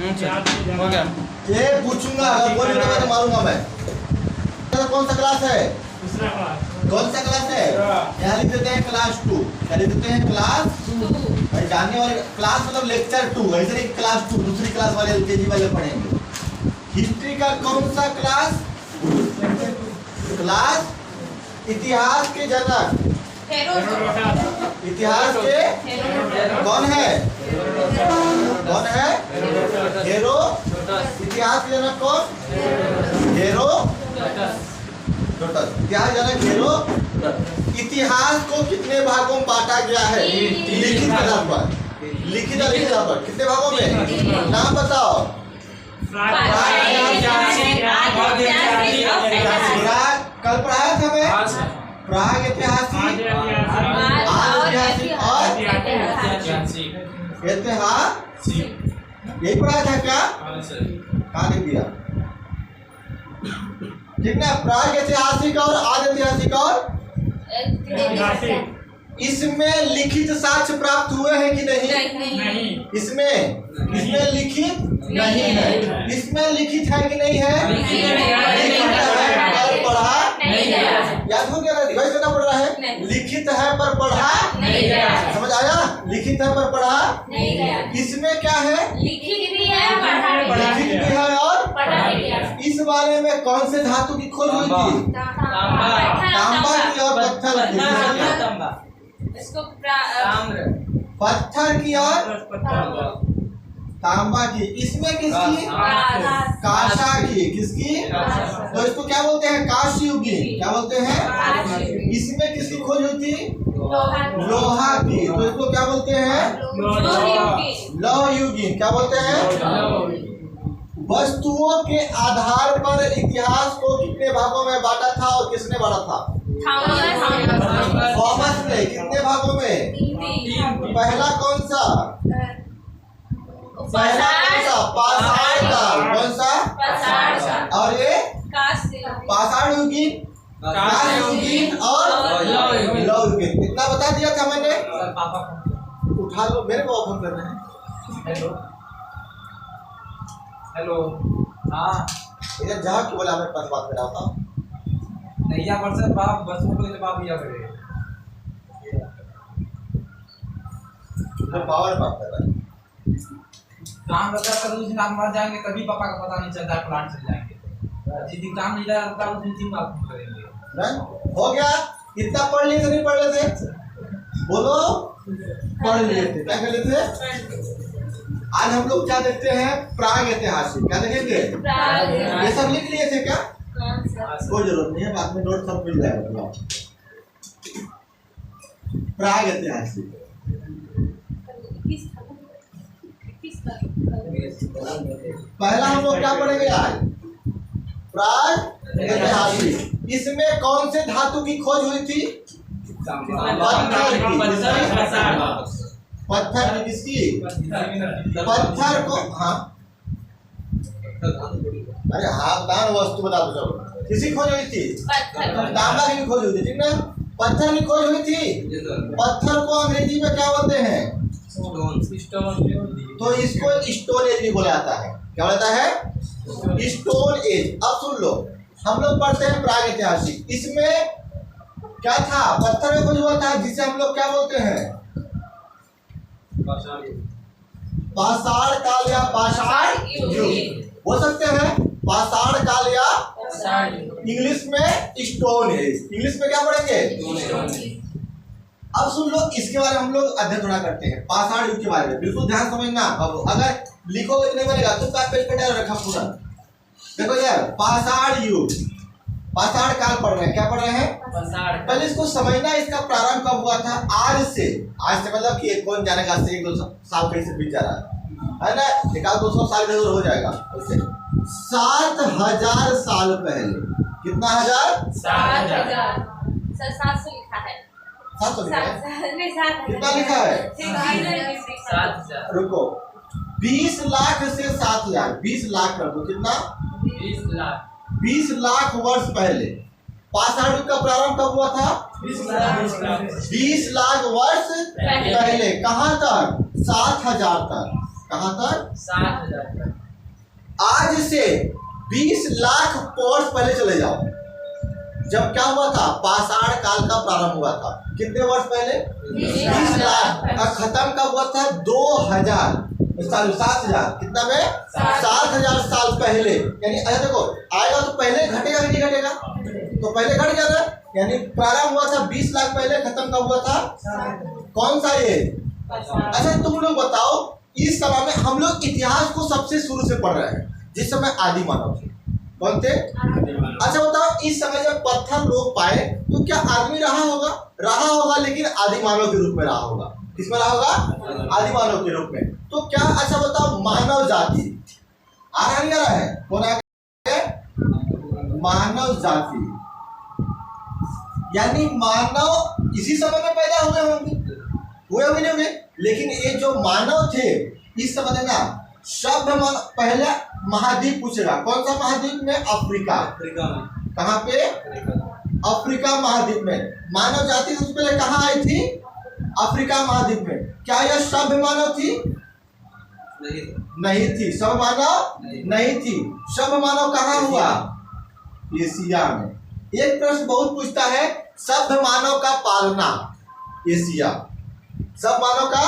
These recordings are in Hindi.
हो गया। ये पूछूंगा, अगर बोल दोगे तो मारूंगा मैं। कौन सा क्लास है? दूसरा क्लास। कौन सा क्लास है? यहाँ लिख देते हैं क्लास 2। क्या लिख देते हैं? क्लास 2। जानने वाले क्लास मतलब लेक्चर 2, ऐसे नहीं क्लास 2 दूसरी क्लास वाले एलकेजी वाले पढ़ेंगे। हिस्ट्री का कौन सा क्लास? क्लास इतिहास के जनक, इतिहास के कौन है? कौन है? हेरो। इतिहास के जनक कौन? हेरो। इतिहास जनक हेरो। इतिहास को कितने भागों में बांटा गया है? लिखित आधार पर। लिखित आधार पर कितने भागों में? नाम बताओ। कल पढ़ाया था मैं। प्राग ऐतिहासिक, ऐतिहासिक और ऐतिहासिक, यही पढ़ाया था क्या? कहाँ लिख दिया? ठीक ना? प्राग ऐतिहासिक और आदि ऐतिहासिक और इसमें लिखित साक्ष्य प्राप्त हुए हैं कि नहीं? इसमें लिखित नहीं है। इसमें लिखित है कि नहीं है? लिखित है पर पढ़ा नहीं गया। याद हो गया? रिवाइज करना पड़ रहा है। लिखित है पर पढ़ा नहीं गया। समझ आया? लिखित है पर पढ़ा नहीं गया। इसमें क्या है? लिखित भी है, लिखित भी है और पढ़ा नहीं गया। इस बारे में कौन से धातु की खोज हुई थी? तांबा की और पत्थर की। पत्थर की और तांबा की। इसमें किसकी? काशा की। किसकी? तो इसको क्या बोलते हैं? काशयुगी। क्या बोलते हैं? इसमें किसकी खोज हुई थी? लोहा की। तो इसको क्या बोलते हैं? लौह युगी। क्या बोलते हैं? वस्तुओं के आधार पर इतिहास को कितने भागों में बांटा था और किसने बांटा था? थॉमस ने। कितने भागों में? पहला कौन सा? पहला कौन सा? पाषाण काल। कौन सा? और ये पाषाण युगीन, काल युगीन और लौह युगीन। इतना बता दिया था मैंने। उठा लो, मेरे को ओपन करना है। हेलो। हाँ, इधर जाओ कि बोला मैं पास बात कर रहा था। नहीं या पर बाप बस को तो बाप या करे। तो पावर बात कर रहा है। काम लगा कर उस दिन आप मर जाएंगे तभी पापा का पता नहीं चलता, प्लांट चल जाएंगे। जिस दिन काम नहीं लगा उस दिन बात करेंगे। नहीं हो गया? इतना पढ़ लिए थे नहीं पढ़ लेते? बोलो। पढ़ लिए थे। क्या कर लेते? आज हम लोग क्या देखते हैं? प्राग ऐतिहासिक। क्या देखेंगे? ये सब लिख लिए थे क्या? कोई जरूरत नहीं है, बाद में नोट सब मिल जाएगा। प्राग ऐतिहासिक पहला हम लोग क्या पढ़ेंगे आज? प्राग ऐतिहासिक। इसमें कौन से धातु की खोज हुई थी? पत्थर की। किसकी? पत्थर को। हाँ, अरे हाँ, दान वस्तु बता दो सब। किसी खोज हुई थी? तांबा की भी खोज हुई थी। ठीक ना? पत्थर की खोज हुई थी। पत्थर को अंग्रेजी में क्या बोलते हैं? तो इसको स्टोन एज भी बोला जाता है। क्या बोला जाता है? Stone age. अब सुन लो, हम लोग पढ़ते हैं प्राग ऐतिहासिक। इसमें क्या था? पत्थर में खोज हुआ था, जिसे हम लोग क्या बोलते हैं? पाषाण काल या पाषाण युग हो सकते हैं। पाषाण काल या इंग्लिश में स्टोन एज। इंग्लिश में क्या पढ़ेंगे? अब सुन लो, इसके बारे में हम लोग अध्ययन थोड़ा करते हैं। पाषाण युग के बारे में बिल्कुल ध्यान समझना। अब अगर लिखोगे तो नहीं बनेगा, तो पेज पे डाल रखा पूरा। देखो यार, पाषाण युग, पाषाण काल पढ़ रहे हैं। क्या पढ़ रहे हैं? पहले इसको समझना, इसका प्रारंभ कब हुआ था? आज से मतलब कि कौन जानेगा, से 1-2 साल कहीं से बीत जा रहा है ना? 100-200 साल इधर हो जाएगा। 7000 साल पहले। कितना हजार? 7000। 700 लिखा है। 700 लिखा है? कितना लिखा है? 7000। रुको, 20 लाख से 7000, 20 लाख कर दो। कितना? 20 लाख। 20 लाख वर्ष पहले। पाषाण युग का प्रारंभ कब हुआ था? 20 लाख वर्ष पहले। कहाँ तक? 7000 तक। कहाँ तक? 7,000 आज से 20 लाख वर्ष पहले चले जाओ, जब क्या हुआ था? पाषाण काल का प्रारंभ हुआ था। कितने वर्ष पहले? 20 लाख। और खत्म कब हुआ था? 2000 7,000 कितना में? 7,000 साल पहले। यानी अच्छा देखो, आएगा तो पहले घटेगा कि नहीं घटेगा? तो पहले घट गया था, यानी प्रारंभ हुआ था 20 लाख पहले, खत्म कब हुआ था? कौन सा ये? अच्छा तुम लोग बताओ, इस समय में हम लोग इतिहास को सबसे शुरू से पढ़ रहे हैं, जिस समय आदि मानव थे। कौन थे? अच्छा बताओ, इस समय जब पत्थर लोग पाए तो क्या आदमी रहा होगा? रहा होगा, लेकिन आदि मानव के रूप में रहा होगा। किसमें रहा होगा? आदि मानव के रूप में। तो क्या, अच्छा बताओ, मानव जाति आ रहा नहीं आ रहा है? कौन आ गया? मानव जाति, यानी मानव इसी समय में पैदा हुए होंगे, हुए नहीं होंगे। लेकिन ये जो मानव थे इस समय ना, सभ्य मानव, पहले महाद्वीप पूछेगा, कौन सा महाद्वीप में? अफ्रीका। अफ्रीका में। कहाँ पे? अफ्रीका महाद्वीप में। मानव जाति सबसे पहले कहाँ आई थी? अफ्रीका महाद्वीप में। क्या यह सभ्य मानव थी? नहीं थी। सभ्य मानव नहीं थी। सभ्य मानव कहाँ हुआ? एशिया में। एक प्रश्न बहुत पूछता है, सभ्य मानव का पालना एशिया, सब मानव का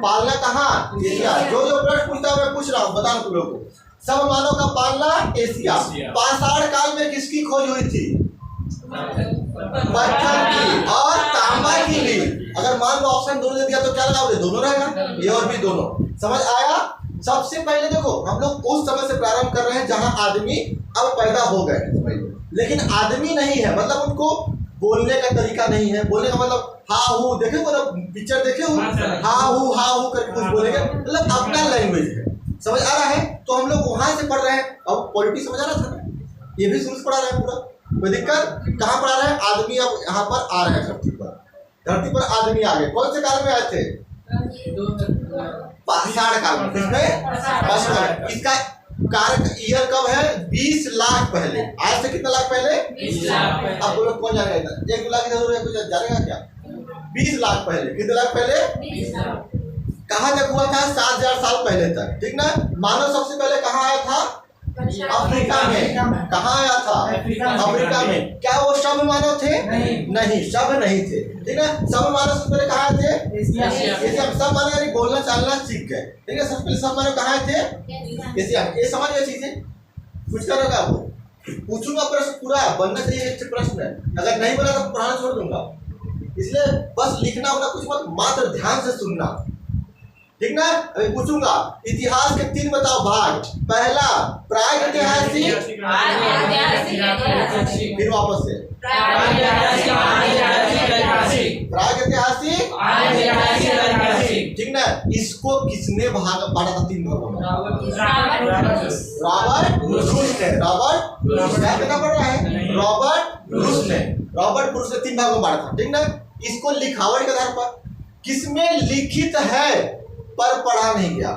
पालना कहाँ? एशिया। जो प्रश्न पूछता है मैं पूछ रहा हूँ, बताना तुम लोग को। सब मानव का पालना एशिया। पाषाण काल में किसकी खोज हुई थी? पत्थर की और तांबा की भी। अगर मान लो ऑप्शन दोनों दे दिया तो क्या लगाओगे? दोनों रहेगा, ये और भी दोनों। समझ आया? सबसे पहले देखो, हम लोग उस समय से प्रारंभ कर रहे हैं जहां आदमी अब पैदा हो गए, समझ लो। लेकिन आदमी नहीं है, मतलब उनको बोलने का तरीका नहीं है। बोलने का मतलब हा हूँ, देखे मतलब पिक्चर देखे हो, हा हूँ करके कुछ बोलेंगे, मतलब अपना लैंग्वेज है। समझ आ रहा है? तो हम लोग वहां से पढ़ रहे हैं। अब पॉलिटिक्स समझ आ रहा था, ये भी शुरू से पढ़ा रहे हैं पूरा, कोई दिक्कत? कहाँ पढ़ा रहे हैं? आदमी अब यहाँ पर आ रहे हैं धरती पर। धरती पर आदमी आ गए। कौन से काल में आए थे? पाषाण काल में। किसमें? पाषाण। इसका कारक ईयर कब है? 20 लाख पहले। आज से कितना लाख पहले? 20 लाख पहले। अब लोग कौन जानेगा? 1 लाख की जरूरत है, कोई जानेगा क्या? 20 लाख पहले। कितने लाख पहले? 20 लाख। कहाँ तक हुआ था? 7,000 साल पहले तक, ठीक ना? मानव सबसे पहले कहाँ आया था? अफ्रीका में। कहाँ आया था? अफ्रीका में। क्या वो सभ्य मानव थे? नहीं, सभ्य नहीं थे, ठीक है। सभ्य मानव सबसे पहले कहाँ थे? एशिया। सब मानव यानी बोलना चालना सीख गए, ठीक है। सबसे पहले सब मानव कहाँ थे? एशिया। ये समझ गए चीजें? कुछ करोगे आपको? पूछूंगा प्रश्न पूरा बनना चाहिए, एक प्रश्न है। अगर नहीं बना तो पढ़ाना छोड़ दूंगा। इसलिए बस लिखना होगा कुछ मत, मात्र ध्यान से सुनना, ठीक ना? अभी पूछूंगा, इतिहास के 3 बताओ भाग। पहला प्रागैतिहासिक, फिर वापस से प्रागैतिहासिक, ठीक ना? इसको किसने भाग बांटा था 3 भागों में? रॉबर्ट ब्रूस ने। रॉबर्ट ब्रूस क्या कहना पड़ रहा है? रॉबर्ट ब्रूस ने। रॉबर्ट ब्रूस ने 3 भागों में बांटा था, ठीक ना? इसको लिखावट के आधार पर, किसमें लिखित है पर पढ़ा नहीं गया,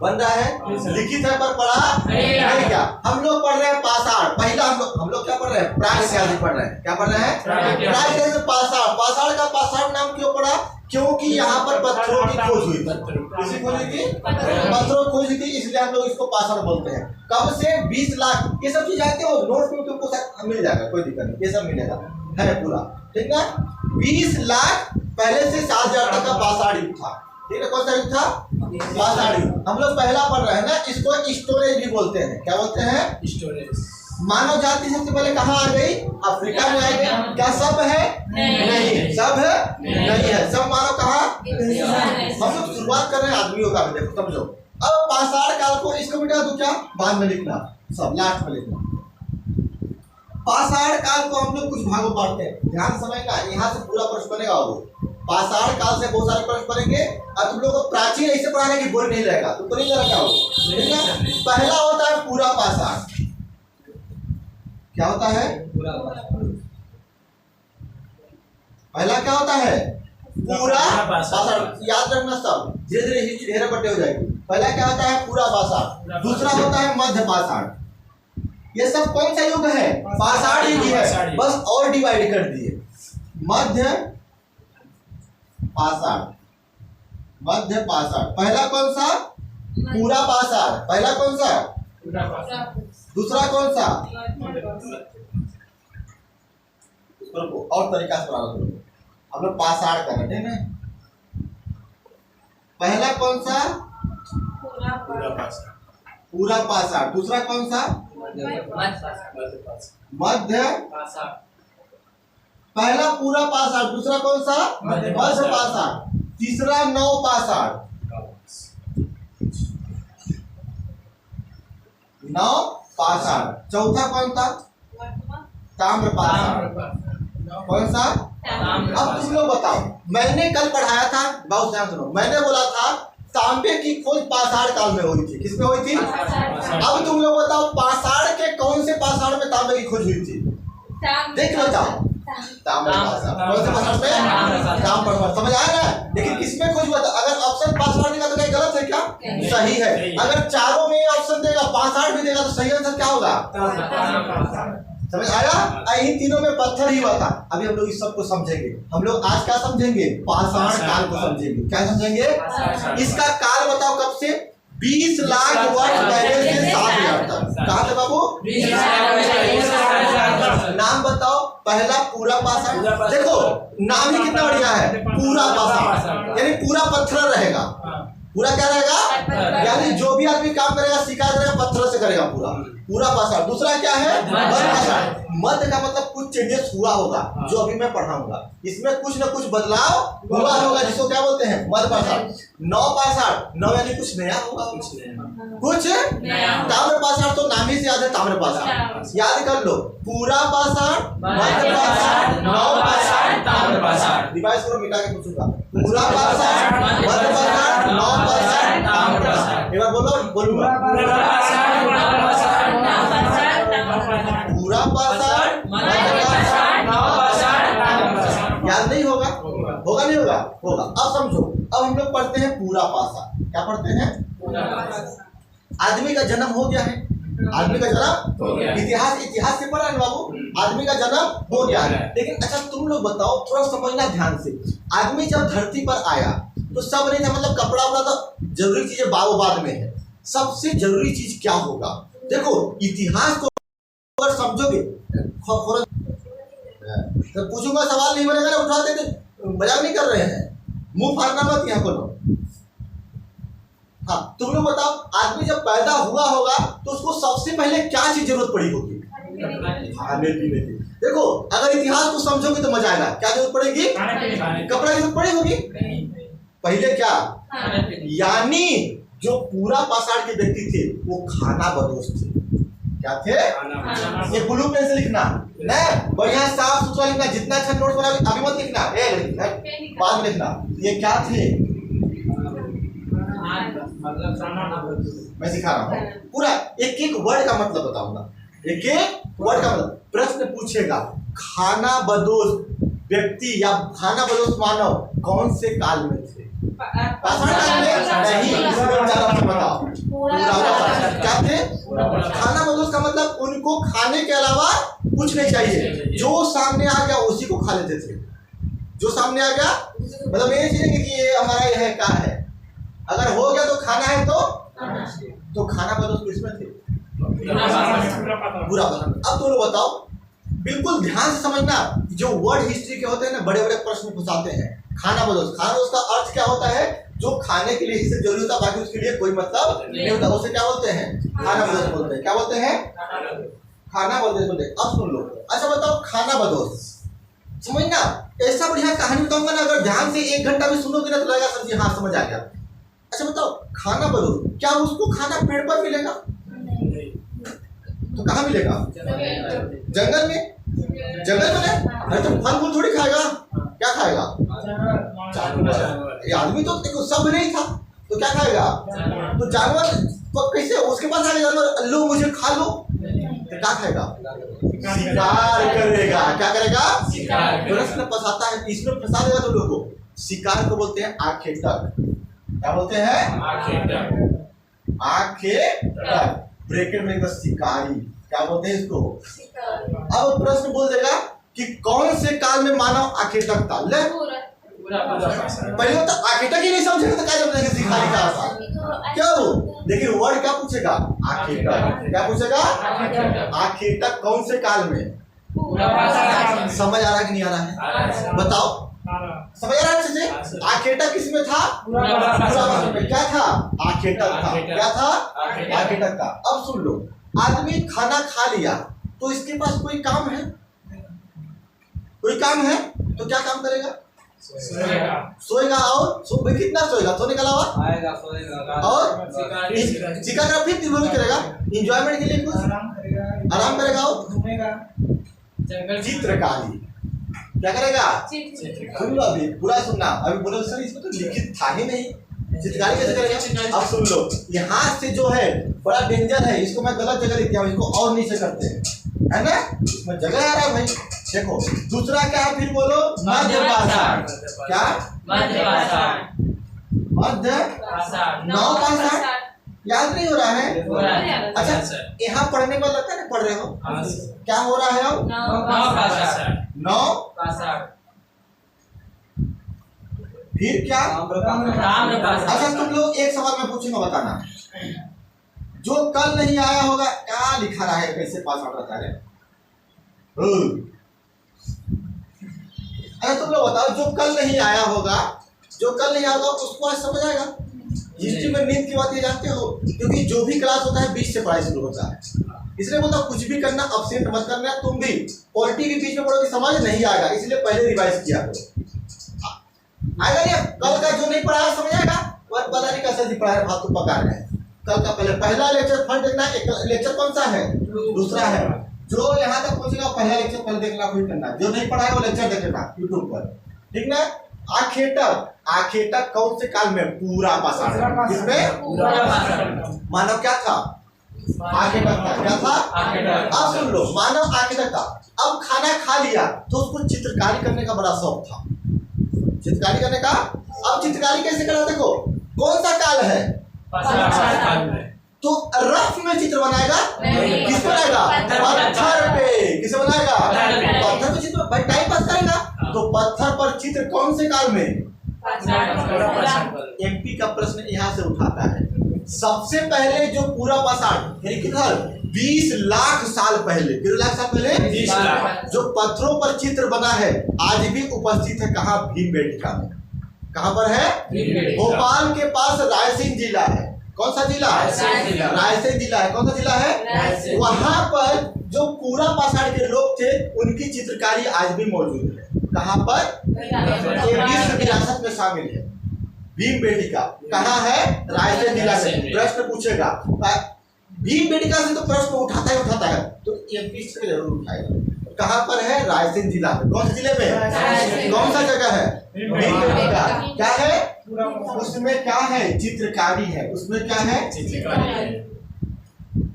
बन रहा है। लिखित है पर पढ़ा नहीं गया। हम लोग पढ़ रहे हैं पाषाण। पहला हम लोग क्या पढ़ रहे हैं? प्रागैतिहासिक पढ़ रहे हैं। क्या पढ़ रहे हैं? प्रागैतिहासिक। पाषाण। पाषाण का पाषाण नाम क्यों पड़ा? क्योंकि यहाँ पर पत्थरों की खोज हुई थी। किसी खोज हुई थी? पत्थरों की खोज हुई थी, इसलिए हम लोग इसको पाषाण बोलते हैं। कब से? 20 लाख। ये सब चीज आते हो नोट्स में तुमको मिल जाएगा, कोई दिक्कत नहीं, ये सब मिलेगा, है पूरा, ठीक ना? 20 लाख पहले से 7,000 तक का पाषाण युग था, ठीक है। कौन सा युग था? पाषाण युग। हम लोग पहला पढ़ रहे हैं ना, इसको स्टोरेज भी बोलते हैं। क्या बोलते हैं? स्टोरेज। मानव जाति सबसे पहले कहाँ आ गई? अफ्रीका में आ गई। क्या सब है? नहीं। सब है? नहीं है। सब मानव कहाँ? हम लोग शुरुआत कर रहे हैं आदमियों का भी, देखो समझो। अब पाषाण काल को इसको मिटा दो, क्या बाद में लिखना, सब लास्ट में लिखना। पाषाण काल को हम लोग कुछ भागों बांटते हैं, ध्यान समझना। यहाँ से पूरा प्रश्न बनेगा। वो पाषाण काल से बहुत सारे प्रश्न बनेंगे, और तुम लोग को प्राचीन ऐसे पढ़ा रहे कि बोल नहीं रहेगा, तुमको नहीं लगा क्या हो, ठीक है। पहला होता है पूरा पाषाण। क्या होता है? पहला क्या होता है? पूरा पाषाण। याद रखना सब, धीरे धीरे ढेर बट्टे हो जाएगी। पहला क्या होता है? पूरा पाषाण। दूसरा होता है मध्य पाषाण। ये सब कौन सा युग है? पाषाण युग है, बस और डिवाइड कर दिए। मध्य पाषाण, मध्य पाषाण। पहला कौन सा? पूरा पाषाण। पहला कौन सा? दूसरा कौन सा? इसको और तरीका से बना लो। हम लोग पाषाण कर रहे हैं ना। पहला कौन सा? पूरा पाषाण। दूसरा कौन सा? मध्य। पहला पूरा पाषाण, दूसरा कौन सा? मध्य पाषाण। तीसरा नव पाषाण। नव पाषाण। चौथा कौन था? ताम्र पाषाण। कौन सा? अब तुम लोग बताओ, मैंने कल पढ़ाया था, बहुत ध्यान सुनो, मैंने बोला था तांबे की खोज पाषाण काल में हुई थी। किसमें हुई थी? अब तुम लोग बताओ पाषाण के कौन से पाषाण में तांबे की खोज हुई थी? देख लो जाओ। ताम्र पाषाण। कौन से पाषाण में? ताम्र पाषाण। समझ आया ना? लेकिन किसमें खोज हुआ था? अगर ऑप्शन पाषाण देगा तो क्या गलत है क्या? सही है। अगर चारों में ऑप्शन देगा, पाषाण भी देगा, तो सही आंसर क्या होगा? समझ आया? इन तीनों में पत्थर ही हुआ था। अभी हम लोग इस सब को समझेंगे। हम लोग आज क्या समझेंगे? पाषाण काल को समझेंगे। क्या समझेंगे? इसका काल बताओ कब से? 20 लाख वर्ष पहले से 7,000 तक। कहाँ थे बाबू? 20 लाख। नाम बताओ। पहला पूरा पाषाण। देखो नाम ही कितना बढ़िया है, पूरा पाषाण, यानी पूरा पत्थर रहेगा। पूरा क्या रहेगा? यानी जो भी आदमी काम करेगा, शिकार करेगा, पत्थर से करेगा पूरा। पूरा पाषाण। दूसरा क्या है? मध्य पाषाण। मध्य का मतलब कुछ चेंजेस हुआ होगा, जो अभी मैं पढ़ाऊंगा। इसमें कुछ न कुछ बदलाव हुआ होगा, जिसको क्या बोलते हैं? मध्य पाषाण। नव पाषाण। नव यानी कुछ नया होगा, कुछ ताम्र पाषाण तो नाम ही से याद है, ताम्र पाषाण। याद कर लो, पूरा पाषाण, मध्य पाषाण, नव पाषाण, ताम्र पाषाण। रिवाइज करो, मिटा के पूछूंगा। पूरा पाषाण, मध्य पाषाण, नव पाषाण, ताम्र पाषाण। एक बार बोलो, बोलूंगा। पूरा पाषाण, मध्य पाषाण, नव पाषाण, ताम्र पाषाण। याद नहीं होगा? होगा नहीं होगा? होगा। अब समझो, अब हम लोग पढ़ते हैं पूरा पाषाण। क्या पढ़ते हैं? पूरा पाषाण। आदमी का जन्म हो गया है। आदमी का जन्म हो गया। इतिहास से पढ़ा है बाबू। आदमी का जन्म हो गया है। लेकिन अच्छा तुम लोग बताओ, थोड़ा समझना ध्यान से। आदमी जब धरती पर आया तो सब नहीं था, मतलब कपड़ा उपड़ा तो जरूरी चीजें बाद में है। सबसे जरूरी चीज क्या होगा? देखो इतिहास को अगर समझोगे, तो पूछूंगा सवाल नहीं बनेगा ना, उठा देते, मजाक नहीं कर रहे हैं, मुंह फाड़ना मत यहाँ को। हाँ तुम लोग बताओ, आदमी जब पैदा हुआ होगा तो उसको सबसे पहले क्या चीज जरूरत पड़ी होगी? खाने पीने की। देखो अगर इतिहास को समझोगे तो मजा आएगा। क्या जरूरत पड़ेगी? कपड़ा की जरूरत पड़ी होगी। पहले क्या? यानी जो पूरा पाषाण के व्यक्ति थे वो खाना बदोश थे। क्या थे? ये ब्लू पेन से लिखना नहीं, बढ़िया साफ सुथरा लिखना। जितना अच्छा नोट बना अभी मत लिखना, बाद में लिखना। ये क्या थे? मैं सिखा रहा हूँ पूरा, एक एक वर्ड का मतलब बताऊंगा। एक एक वर्ड का मतलब। प्रश्न पूछेगा, खाना बदोश व्यक्ति या खाना बदोश मानव कौन से काल में थे? पाषाण काल में नहीं, बताओ। क्या थे? खाना बदोश का मतलब उनको खाने के अलावा कुछ नहीं चाहिए। जो सामने आ गया उसी को खा लेते थे। जो सामने आ गया मतलब ये चीज कि ये हमारा ये है, क्या है, अगर हो गया तो खाना है तो खाना बदोश किसमें थे? बुरा पाषाण। अब तुम लोग बताओ, बिल्कुल ध्यान से समझना। जो वर्ड हिस्ट्री के होते हैं ना, बड़े बड़े प्रश्न पूछाते हैं। खाना बदोश, खाना बदोश का अर्थ क्या होता है? जो खाने के लिए सिर्फ जरूरी होता, बाकी उसके लिए कोई मतलब नहीं होता, उसे क्या बोलते हैं? खाना बदोश बोलते हैं। क्या बोलते हैं? खाना बदोश बोलते हैं। अब सुन लो, अच्छा बताओ, खाना बदोश समझना। ऐसा बढ़िया कहानी बताऊंगा ना, अगर ध्यान से 1 घंटा भी सुनोगे ना तो लगेगा सर जी हाँ समझ आ गया। अच्छा बताओ, खाना बदोश, क्या उसको खाना पेड़ पर मिलेगा? तो कहाँ मिलेगा? जंगल में। जंगल में नहीं तो फल फूल थोड़ी खाएगा। क्या खाएगा? जानवर। ये आदमी तो देखो सब नहीं था, तो क्या खाएगा? तो जानवर तो कैसे उसके पास आएगा जानवर, लो मुझे खा लो, तो क्या खाएगा? शिकार करेगा। क्या करेगा? शिकार। प्रश्न फंसाता है, इसमें फंसा देगा तो लोगों को। शिकार को बोलते हैं आखेटक। क्या बोलते हैं? आखेटक। आखेटक ब्रैकेट में एक शिकारी। क्या बोलते हैं इसको? अब प्रश्न बोल देगा कि कौन से काल में मानव आखेटक था। ले पूरा पाषाण। पहले तो आखिर तक ही नहीं समझेगा तो क्या जब सिखा लिखा आसान क्यों? लेकिन वर्ड क्या पूछेगा? आखिर तक। क्या पूछेगा? आखिर तक कौन से काल में? पूरा पाषाण। समझ आ रहा है कि नहीं आ रहा है? बताओ, समझ आ रहा है अच्छे से? आखिर तक किसमें था? पूरा पाषाण में। क्या था? आखिर तक था। क्या था? आखिर तक था। अब सुन लो, आदमी खाना खा लिया तो इसके पास कोई काम है? कोई काम है तो क्या काम करेगा? सोएगा। और भाई कितना सोएगा? सोने के अलावा आएगा, सोएगा और चिका फिर दिन भर में करेगा एंजॉयमेंट के लिए कुछ आराम करेगा और घूमेगा। चित्रकारी क्या करेगा? सुन लो, अभी पूरा सुनना। अभी बोलो सर इसमें तो लिखित था ही नहीं, चित्रकारी कैसे करेगा? अब सुन लो, यहाँ से जो है बड़ा डेंजर है, इसको मैं गलत जगह लिख दिया हूँ, इसको और नीचे करते हैं, है ना? इसमें जगह आ रहा है भाई। देखो दूसरा क्या है, फिर बोलो मध्य पाषाण। क्या? मध्य पाषाण। मध्य नौ पाषाण। याद नहीं हो रहा है? अच्छा, यहाँ पढ़ने में लगता है ना पढ़ रहे हो? क्या हो रहा है अब? नौ पाषाण। फिर क्या? ताम्र पाषाण। अच्छा तुम लोग एक सवाल मैं पूछूंगा, बताना। जो कल नहीं आया होगा, क्या लिखा रहा है? कैसे पाषाण रहता है? अरे तुम लोग बताओ, जो कल नहीं आया होगा, जो कल नहीं आएगा उसको आज समझ आएगा। हिस्ट्री में नींद की बात ये जानते हो, क्योंकि जो भी क्लास होता है 20 से पढ़ाई शुरू होता है, इसलिए बोलता कुछ भी करना अपसेंट मत करना। तुम भी पॉलिटी के बीच में पढ़ोगे समझ नहीं आएगा, इसलिए पहले रिवाइज किया करो। आएगा नहीं? कल का जो नहीं पढ़ाया समझ आएगा। और पता नहीं कैसे पढ़ाया, फालतू पका रहे हैं। कल का पहला लेक्चर फर्स्ट देखना, एक लेक्चर कौन सा है? दूसरा है। जो यहाँ तक पहुंचेगा पहला लेक्चर पहले देखना, फिर करना। जो नहीं पढ़ा है वो लेक्चर देखना यूट्यूब पर, ठीक ना? आखिर तक कौन से काल में? पूरा पाषाण। किसमें? पूरा पाषाण। मानव क्या था? आखिर तक था। क्या था? अब सुन लो, मानव आखिर तक था। अब खाना खा लिया तो उसको चित्रकारी करने का बड़ा शौक था। चित्रकारी करने का। अब चित्रकारी कैसे करा? देखो कौन सा काल है? पाषाण। तो रफ में चित्र बनाएगा? किस बनाएगा? पत्थर पे। किसे बनाएगा? पत्थर पे चित्र। भाई टाइम पास करेगा तो पत्थर पर चित्र कौन से काल में? एमपी का प्रश्न यहाँ से उठाता है। सबसे पहले जो पूरा पाषाण 20 लाख साल पहले, कितने लाख साल पहले? 20 लाख। जो पत्थरों पर चित्र बना है आज भी उपस्थित है। कहाँ? भीमबेटका में। कहाँ पर है? भोपाल के पास रायसेन जिला है। कौन सा जिला? रायसेन जिला है। कौन सा जिला है? वहां पर जो पूरा पाषाण के लोग थे उनकी चित्रकारी आज भी मौजूद है। कहाँ पर? विश्व विरासत में शामिल है। भीमबेटका कहाँ है? रायसेन जिला में। प्रश्न पूछेगा भीमबेटका से तो प्रश्न उठाता है तो एमपी से जरूर उठाएगा। कहाँ पर है? रायसेन जिला में। कौन से जिले में? कौन सा जगह है? भीमबेटका। क्या है उसमें? क्या है? चित्रकारी है। उसमें क्या है? चित्रकारी।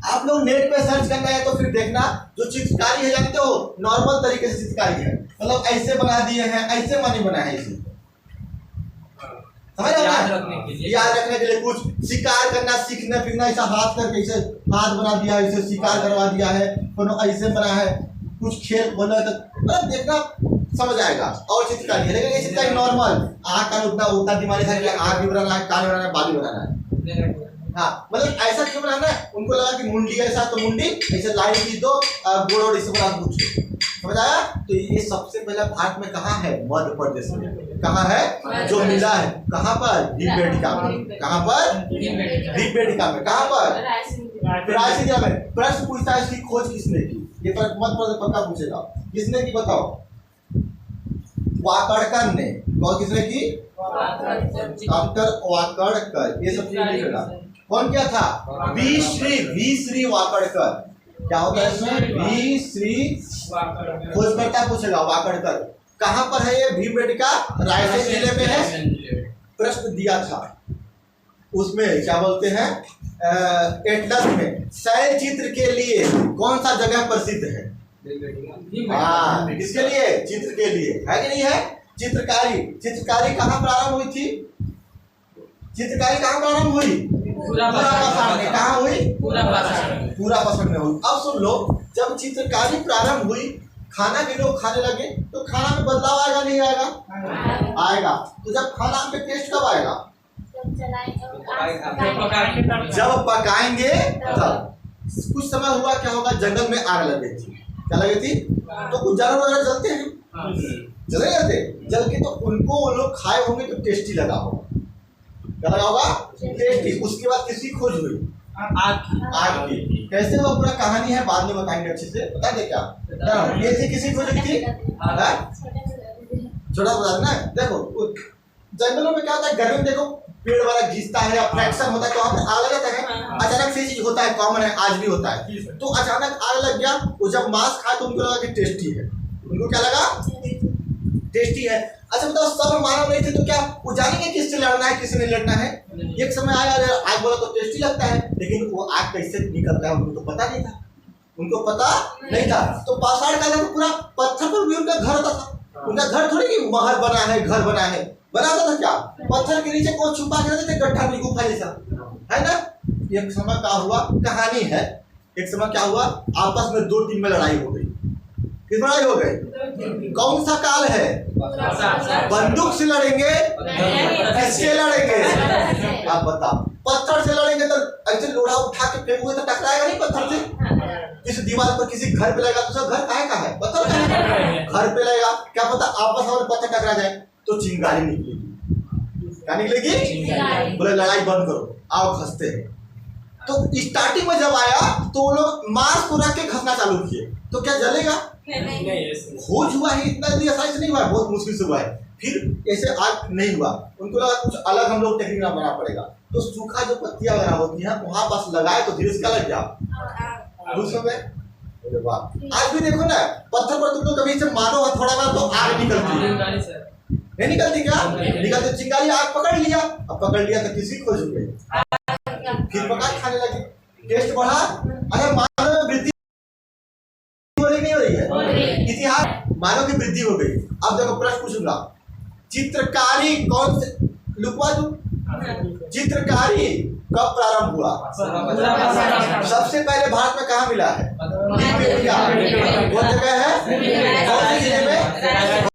आप लोग नेट पे सर्च करना है तो फिर देखना, जो चित्रकारी है जानते हो नॉर्मल तरीके से चित्रकारी है, मतलब ऐसे बना दिए हैं, ऐसे मानी बना है इसे, समझ रहे हो? याद रखने के लिए कुछ शिकार करना सीखना फिरना, ऐसा हाथ करके ऐसे हाथ बना दिया, ऐसे शिकार करवा दिया है, कोनो ऐसे बना है, कुछ खेल बोला तो मतलब देखना समझ आएगा। और चित्रकारी है, लेकिन ये चित्रकारी नॉर्मल आँख का उतना दिमाग था कि आँख भी बनाना है, कान बनाना है, बाल भी बनाना है। हाँ मतलब ऐसा क्यों बनाना है? उनको लगा कि मुंडी ऐसा तो मुंडी ऐसे लाइन की दो गोड़ और इसे बना कुछ, समझ आया? तो ये सबसे पहला भारत में कहाँ है? मध्य प्रदेश में। कहाँ है? जो मिला है कहाँ पर? भीमबेटका में। कहाँ पर? भीमबेटका में। कहाँ पर? रायसेन जिला में। प्रश्न पूछता है इसकी खोज किसने की? ये मध्य पक्का पूछेगा। किसने की बताओ? वाकड़कर ने। और किसने की? डॉक्टर वाकड़कर। ये सब चीज लिखेगा। कौन क्या था? वी श्री वाकड़कर। क्या होता है इसमें? वी श्री खोजकर्ता पूछेगा वाकड़कर। कहाँ पर है ये? भीमबेटका रायसेन जिले में है। प्रश्न दिया था उसमें क्या बोलते हैं एटलस में, शैल चित्र के लिए कौन सा जगह प्रसिद्ध है? हाँ किसके लिए? चित्र के लिए, है कि नहीं है? चित्रकारी कहाँ प्रारंभ हुई थी? चित्रकारी कहाँ प्रारंभ हुई? पूरा पाषाण में। कहाँ हुई? पूरा पाषाण में हुई। अब सुन लो, जब चित्रकारी प्रारंभ हुई खाना भी लोग खाने लगे तो खाना में बदलाव आएगा नहीं आएगा? आएगा। तो जब खाना में टेस्ट कब आएगा? जब पकाएंगे तब। कुछ समय हुआ क्या होगा, जंगल में आग लग गई थी। क्या लगी थी? तो कुछ जानवर वगैरह जलते हैं, जले जाते, जल के तो उनको वो लोग खाए होंगे तो टेस्टी लगा होगा। क्या लगा होगा? टेस्टी। उसके बाद किसकी खोज हुई? आग की। कैसे वो पूरा कहानी है बाद में बताएंगे अच्छे से। बता दे क्या ये थी, किसी खोज थी? छोटा बता ना। देखो जंगलों में क्या होता है, गर्मी में देखो पेड़ वाला घिसता है या फ्रैक्शन होता है तो वहाँ पे आग लग जाता है। अचानक से चीज होता है, कॉमन है, आज भी होता है। तो अचानक आग लग गया, वो जब मांस खाए तो उनको लगा कि टेस्टी है। उनको क्या लगा? टेस्टी है। अच्छा बताओ, सब मानव नहीं थे तो क्या वो जानेंगे किससे लड़ना है किससे नहीं लड़ना है? एक समय आया आग बोला तो टेस्टी लगता है, लेकिन वो आग कैसे निकलता है उनको तो पता नहीं था। उनको पता नहीं था। तो पाषाण काल में पूरा पत्थर पर भी उनका घर होता था। उनका घर थोड़ी कि महल बना है, घर बना है, बनाता था क्या? पत्थर के नीचे को छुपा के रहते थे, गड्ढा में, गुफा जैसा, है ना? एक समय क्या हुआ, कहानी है। एक समय क्या हुआ, आपस में दो टीम में लड़ाई हो गई। किस लड़ाई हो गई? कौन सा काल है? बंदूक से लड़ेंगे, किससे लड़ेंगे? आप बताओ। पत्थर से लड़ेंगे तो ऐसे लोढ़ा उठा के फेंकोगे तो टकराएगा नहीं पत्थर से। किसी दीवार पर किसी घर पे लगेगा तो सब घर काहे का है? पत्थर का है। घर पे लगेगा, क्या पता आपस में पत्थर टकरा जाए तो चिंगारी निकलेगी। क्या निकलेगी? बोले लड़ाई बंद करो, आओ घसते हैं। तो स्टार्टिंग में जब आया तो वो लोग मांस को रख के घसना चालू किए तो क्या जलेगा? खोज हुआ है, इतना जल्दी आसानी से नहीं हुआ है, बहुत मुश्किल से हुआ है। फिर ऐसे आग नहीं हुआ, उनको लगा कुछ अलग हम लोग टेक्निक बनाना पड़ेगा। तो सूखा जो पत्तियां वगैरह होती है वहां पास लगाए तो धीरे से क्या लग गया दूसरे में। आज भी देखो ना, पत्थर पर तुम लोग कभी से मारो थोड़ा बार तो आग निकलती है, नहीं निकलती? क्या निकलती? चिंगारी आग पकड़ लिया, अब पकड़ लिया तो किसी खोज हुई, फिर पका खाने लगे, टेस्ट बढ़ा। अगर मानव में वृद्धि हो रही नहीं हो रही है? इतिहास मानव की वृद्धि हो गई। अब देखो प्रश्न पूछूंगा, चित्रकारी कौन से लुकवा दूं? चित्रकारी कब प्रारंभ हुआ? सबसे पहले भारत में कहाँ मिला है? वो जगह है कौन से जिले में?